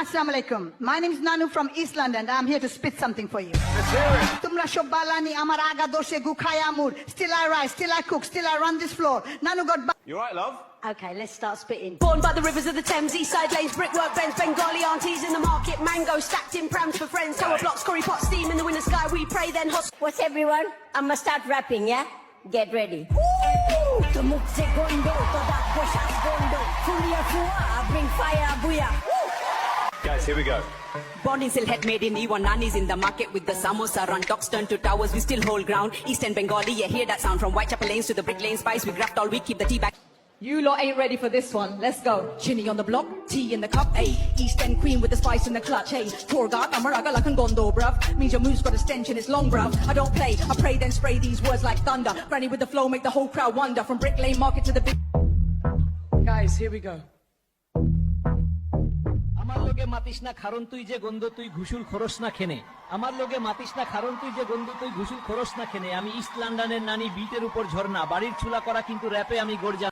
Assalamu alaikum. My name is Nanu from East London. I'm here to spit something for you. Let's hear it. Tumra shob balani amar aga doshe gukhaya amur. Still I rise, still I cook, still I run this floor. Nanu got You right, love? Okay, let's start spitting. Born by the rivers of the Thames, east side lanes, brickwork bends, Bengali aunties in the market, mango stacked in prams for friends, tower blocks, curry pot steam in the winter sky, we pray then hot. What's everyone? I'ma start rapping, yeah? Get ready. Bring fire, booyah. Guys, here we go. Born in Sylhet, made in E1, nannies in the market with the samosa run. Docks turn to towers, we still hold ground. Eastern Bengali, you hear that sound from Whitechapel lanes to the Brick Lane Spice. We graft all week, keep the tea back. You lot ain't ready for this one. Let's go. Chinny on the block, tea in the cup, ayy. East End queen with the spice in the clutch, ayy. Tour guard, amaraga like gondo, bruv. Means your move's got a stench and it's long, bruv. I don't play, I pray then spray these words like thunder. Granny with the flow make the whole crowd wonder. From Brick Lane Market to the big... Guys, here we go. আমার লগে মাতিস না কারণ তুই যে গন্ধ তুই ঘুষুল খরস না খেনে আমার লগে মাতিস না কারণ তুই যে গন্ধ তুই ঘুষুল খরস না খেনে আমি ইস্ট লন্ডনের নানি বিটের উপর ঝর্ণা বাড়ির চুলা করা কিন্তু র‍্যাপে আমি গর্জা